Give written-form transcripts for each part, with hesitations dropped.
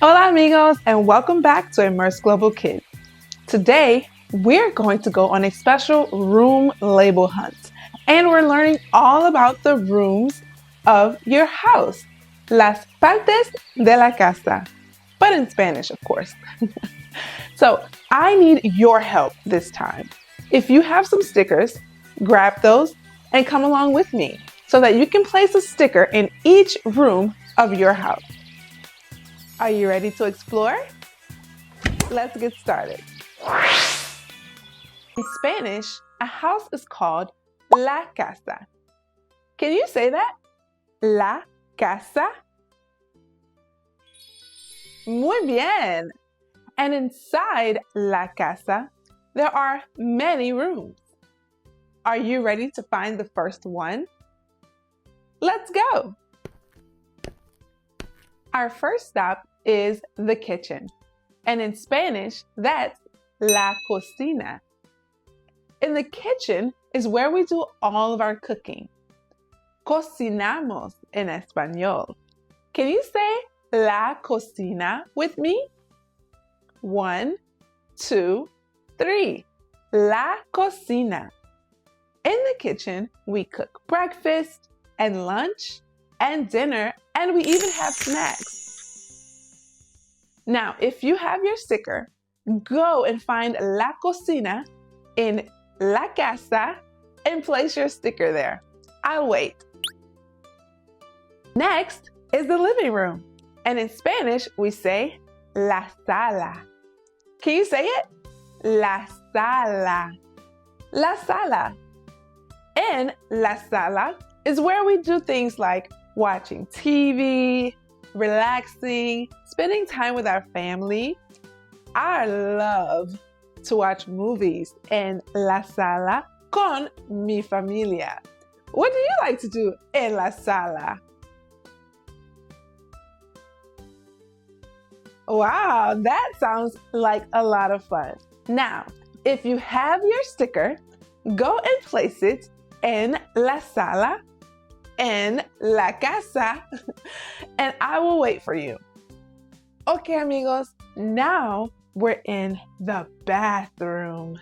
Hola amigos, and welcome back to Immersed Global Kidz. Today, we're going to go on a special room label hunt, and we're learning all about the rooms of your house, las partes de la casa, but in Spanish, of course. So, I need your help this time. If you have some stickers, grab those and come along with me so that you can place a sticker in each room of your house. Are you ready to explore? Let's get started. In Spanish, a house is called la casa. Can you say that? La casa? Muy bien. And inside la casa, there are many rooms. Are you ready to find the first one? Let's go. Our first stop is the kitchen. And in Spanish, that's la cocina. In the kitchen is where we do all of our cooking. Cocinamos en español. Can you say la cocina with me? 1, 2, 3. La cocina. In the kitchen, we cook breakfast and lunch and dinner, and we even have snacks. Now, if you have your sticker, go and find la cocina in la casa and place your sticker there. I'll wait. Next is the living room. And in Spanish, we say la sala. Can you say it? La sala. La sala. And la sala is where we do things like watching TV, relaxing, spending time with our family. I love to watch movies in la sala con mi familia. What do you like to do en la sala? Wow, that sounds like a lot of fun. Now, if you have your sticker, go and place it in la sala, en la casa, and I will wait for you. Okay, amigos, now we're in the bathroom.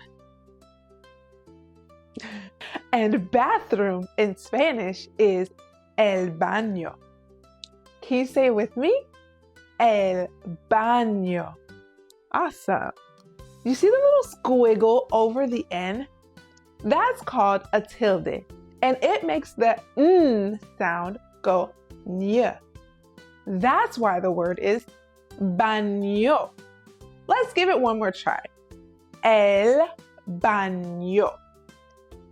And bathroom in Spanish is el baño. Can you say it with me? El baño. Awesome. You see the little squiggle over the N? That's called a tilde, and it makes the n sound go ny. That's why the word is baño. Let's give it one more try. El baño.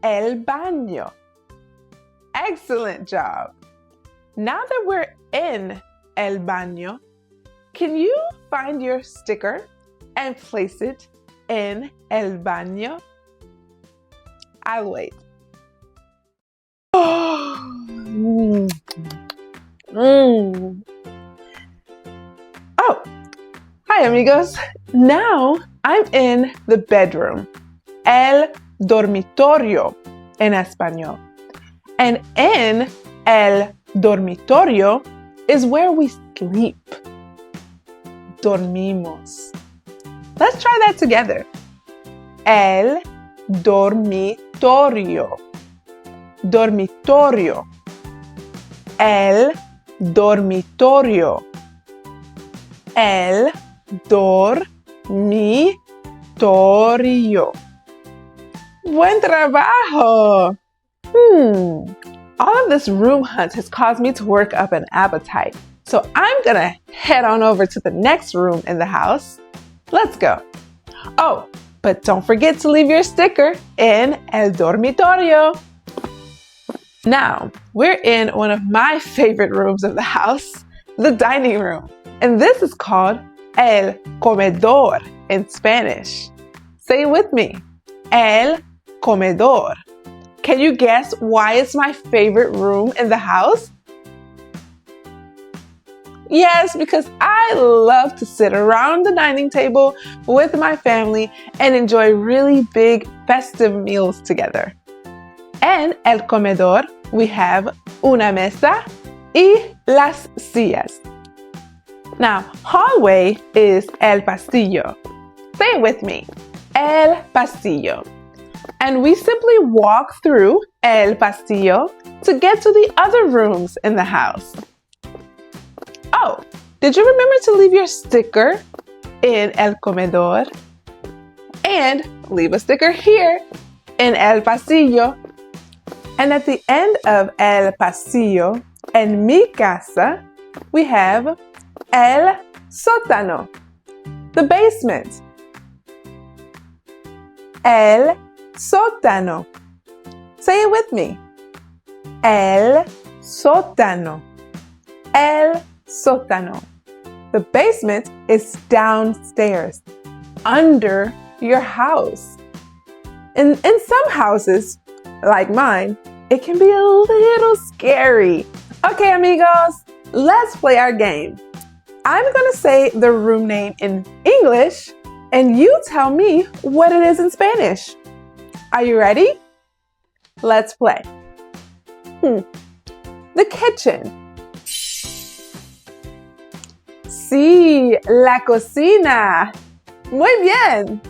El baño. Excellent job. Now that we're in el baño, can you find your sticker and place it in el baño? I'll wait. Oh, hi amigos. Now I'm in the bedroom, el dormitorio en español. And in el dormitorio is where we sleep. Dormimos. Let's try that together. El dormitorio. Dormitorio. El dormitorio. El dormitorio. Buen trabajo! All of this room hunt has caused me to work up an appetite. So I'm gonna head on over to the next room in the house. Let's go. Oh, but don't forget to leave your sticker in el dormitorio. Now, we're in one of my favorite rooms of the house, the dining room. And this is called el comedor in Spanish. Say it with me. El comedor. Can you guess why it's my favorite room in the house? Yes, because I love to sit around the dining table with my family and enjoy really big festive meals together. En el comedor, we have una mesa y las sillas. Now, hallway is el pasillo. Say it with me. El pasillo. And we simply walk through el pasillo to get to the other rooms in the house. Oh, did you remember to leave your sticker in el comedor? And leave a sticker here in el pasillo. And at the end of el pasillo, en mi casa, we have el sótano, the basement. El sótano. Say it with me. El sótano. El sótano. The basement is downstairs, under your house. In some houses, like mine, it can be a little scary. Okay, amigos, let's play our game. I'm gonna say the room name in English, and you tell me what it is in Spanish. Are you ready? Let's play. The kitchen. Sí, la cocina. Muy bien.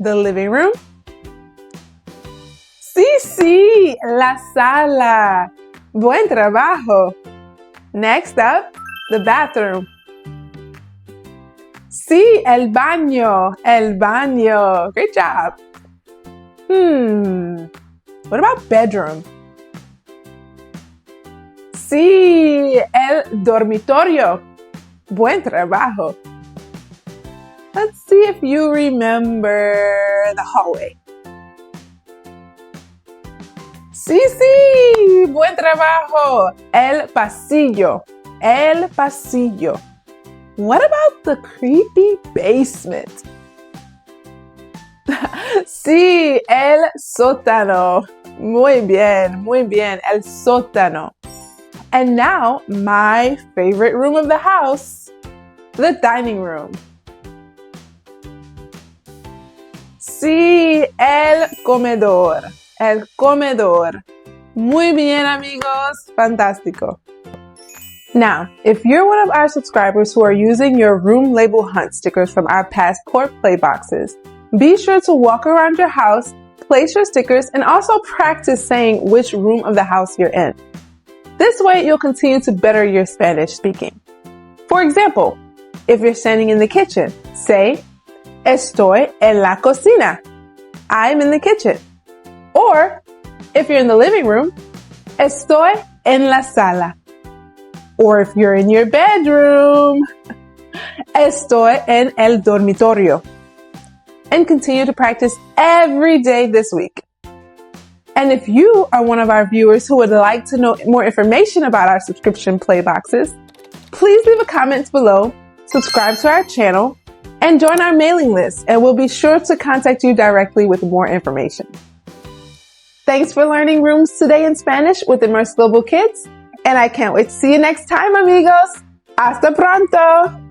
The living room. Sí, la sala. Buen trabajo. Next up, the bathroom. Sí, el baño. El baño. Great job. What about bedroom? Sí, el dormitorio. Buen trabajo. Let's see if you remember the hallway. Sí, buen trabajo. El pasillo. El pasillo. What about the creepy basement? Sí, el sótano. Muy bien, el sótano. And now, my favorite room of the house, the dining room. Sí, el comedor. El comedor. Muy bien, amigos. Fantástico. Now, if you're one of our subscribers who are using your room label hunt stickers from our past Port Play boxes, be sure to walk around your house, place your stickers, and also practice saying which room of the house you're in. This way, you'll continue to better your Spanish speaking. For example, if you're standing in the kitchen, say, Estoy en la cocina. I'm in the kitchen. Or, if you're in the living room, Estoy en la sala. Or if you're in your bedroom, Estoy en el dormitorio. And continue to practice every day this week. And if you are one of our viewers who would like to know more information about our subscription play boxes, please leave a comment below, subscribe to our channel, and join our mailing list, and we'll be sure to contact you directly with more information. Thanks for learning rooms today in Spanish with Immersed Global Kidz, and I can't wait to see you next time, amigos. Hasta pronto!